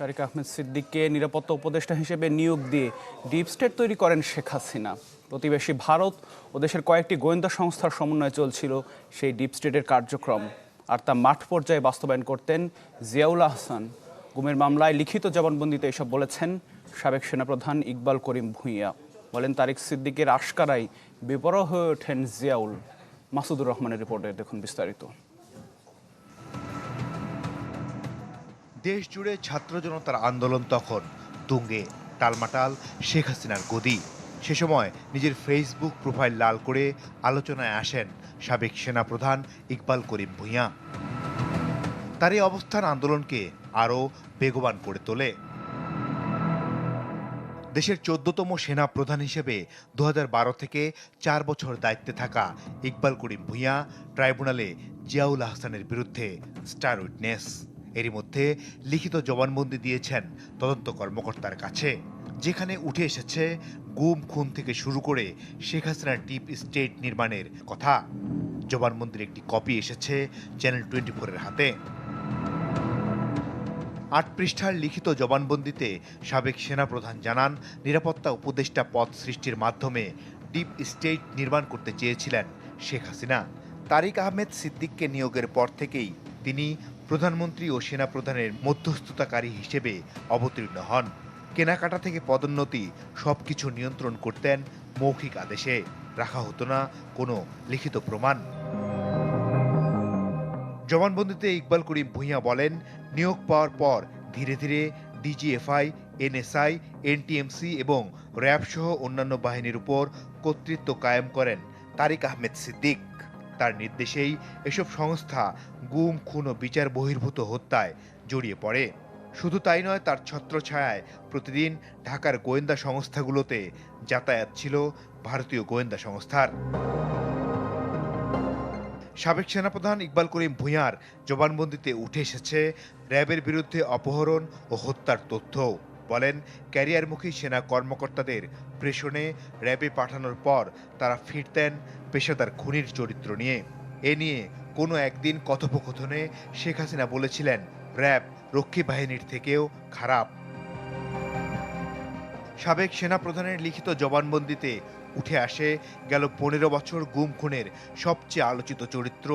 তারিক আহমেদ সিদ্দিককে নিরাপত্তা উপদেষ্টা হিসেবে নিয়োগ দিয়ে ডিপ স্টেট তৈরি করেন শেখ হাসিনা। প্রতিবেশী ভারত ও দেশের কয়েকটি গোয়েন্দা সংস্থার সমন্বয়ে চলছিল সেই ডিপ স্টেটের কার্যক্রম, আর তা মাঠ পর্যায়ে বাস্তবায়ন করতেন জিয়াউল আহসান। গুমের মামলায় লিখিত জবানবন্দিতে এসব বলেছেন সাবেক সেনাপ্রধান ইকবাল করিম ভূঁইয়া। বলেন, তারিক সিদ্দিকের আশকারায় বেপরোয়া হয়ে ওঠেন জিয়াউল। মাসুদুর রহমানের রিপোর্টে দেখুন বিস্তারিত। দেশ জুড়ে ছাত্র জনতার আন্দোলন তখন তুঙ্গে, টালমাটাল শেখ হাসিনার গদি। সে সময় নিজের ফেসবুক প্রোফাইল লাল করে আলোচনায় আসেন সাবেক সেনাপ্রধান ইকবাল করিম ভূঁইয়া। তার এই অবস্থান আন্দোলনকে আরও বেগবান করে তোলে। দেশের ১৪তম সেনা প্রধান হিসেবে ২০১২ থেকে ৪ বছর দায়িত্বে থাকা ইকবাল করিম ভূঁইয়া ট্রাইব্যুনালে জিয়াউল আহসানের বিরুদ্ধে স্টার উইটনেস। এরই মধ্যে লিখিত জবানবন্দি দিয়েছেন তদন্ত কর্মকর্তার কাছে, যেখানে উঠে এসেছে গুম খুন থেকে শুরু করে শেখ হাসিনার ডিপ স্টেট নির্মাণের কথা। জবানবন্দির একটি কপি এসেছে চ্যানেল 24-এর হাতে। ৮ পৃষ্ঠার লিখিত জবানবন্দিতে সাবেক সেনাপ্রধান জানান, নিরাপত্তা উপদেষ্টা পদ সৃষ্টির মাধ্যমে ডিপ স্টেট নির্মাণ করতে চেয়েছিলেন শেখ হাসিনা। তারিক আহমেদ সিদ্দিককে নিয়োগের পর থেকেই তিনি প্রধানমন্ত্রী ও সেনাপ্রধানের মধ্যস্থতাকারী হিসেবে অবতীর্ণ হন। কেনাকাটা থেকে পদোন্নতি সবকিছু নিয়ন্ত্রণ করতেন মৌখিক আদেশে, রাখা হতো না কোনো লিখিত প্রমাণ। জবানবন্দিতে ইকবাল করিম ভূঁইয়া বলেন, নিয়োগ পাওয়ার পর ধীরে ধীরে ডিজিএফআই, এনএসআই, এনটিএমসি এবং র্যাব সহ অন্যান্য বাহিনীর উপর কর্তৃত্ব কায়েম করেন তারিক আহমেদ সিদ্দিক। তার নির্দেশেই এসব সংস্থা গুম, খুন ও বিচার বহির্ভূত হত্যায় জড়িয়ে পড়ে। শুধু তাই নয়, তার ছত্রছায়ায় প্রতিদিন ঢাকার গোয়েন্দা সংস্থাগুলোতে যাতায়াত ছিল ভারতীয় গোয়েন্দা সংস্থার। সাবেক সেনাপ্রধান ইকবাল করিম ভূঁইয়ার জবানবন্দিতে উঠে এসেছে র্যাবের বিরুদ্ধে অপহরণ ও হত্যার তথ্য। বলেন, ক্যারিয়ারমুখী সেনা কর্মকর্তাদের প্রেষণে র্যাবে পাঠানোর পর তারা ফিরতেন পেশাদার খুনির চরিত্র নিয়ে। এ নিয়ে কোনো একদিন কথোপকথনে শেখ হাসিনা বলেছিলেন, র্যাব রক্ষী বাহিনীর থেকেও খারাপ। সাবেক সেনাপ্রধানের লিখিত জবানবন্দিতে উঠে আসে গেল ১৫ বছর গুম খুনের সবচেয়ে আলোচিত চরিত্র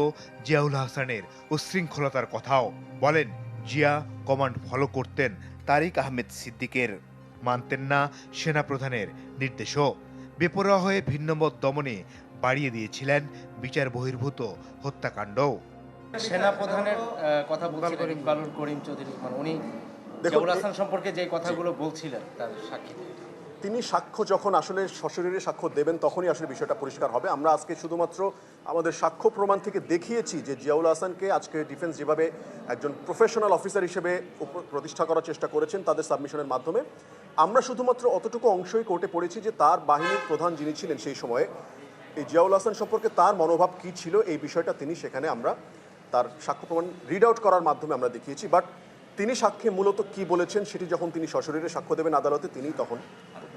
জিয়াউল হাসানের উচ্ছৃঙ্খলতার কথাও। বলেন, জিয়া কমান্ড ফলো করতেন তারিক আহমেদ সিদ্দিকের, মানতেন না সেনাপ্রধানের নির্দেশও। বেপরোয়া হয়ে ভিন্নমত দমনে বাড়িয়ে দিয়েছিলেন বিচার বহির্ভূত হত্যাকাণ্ড। সেনাপ্রধানের কথা বলছিলেন ইকবাল করিম চৌধুরী, মানে উনি জিয়াউল হাসান সম্পর্কে যে কথাগুলো বলছিলেন তার সাক্ষী তিনি সাক্ষ্য যখন আসলে সশরীরে সাক্ষ্য দেবেন তখনই আসলে বিষয়টা পরিষ্কার হবে। আমরা আজকে শুধুমাত্র আমাদের সাক্ষ্য প্রমাণ থেকে দেখিয়েছি যে জিয়াউল হাসানকে আজকে ডিফেন্স যেভাবে একজন প্রফেশনাল অফিসার হিসেবে প্রতিষ্ঠা করার চেষ্টা করেছেন তাদের সাবমিশনের মাধ্যমে, আমরা শুধুমাত্র অতটুকু অংশই কোর্টে পড়েছি যে তার বাহিনীর প্রধান যিনি ছিলেন সেই সময়ে এই জিয়াউল হাসান সম্পর্কে তার মনোভাব কী ছিল এই বিষয়টা তিনি সেখানে আমরা তার সাক্ষ্য প্রমাণ রিড আউট করার মাধ্যমে আমরা দেখিয়েছি। বাট তিনি সাক্ষ্যে মূলত কি বলেছেন সেটি যখন তিনি সশরীরে সাক্ষ্য দেবেন আদালতে, তিনি তখন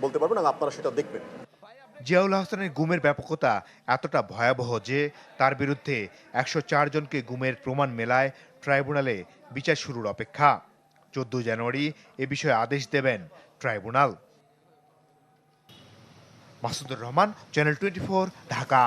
বলতে পারবেন, আর আপনারা সেটা দেখবেন। জিয়াউল হাসানের গুমের ব্যাপকতা এতটা ভয়াবহ যে তার বিরুদ্ধে ১০৪ জনকে গুমের প্রমাণ মেলায় ট্রাইব্যুনালে বিচার শুরুর অপেক্ষা। ১৪ জানুয়ারি এ বিষয়ে আদেশ দেবেন ট্রাইব্যুনাল। মাসুদুর রহমান, চ্যানেল 24, ঢাকা।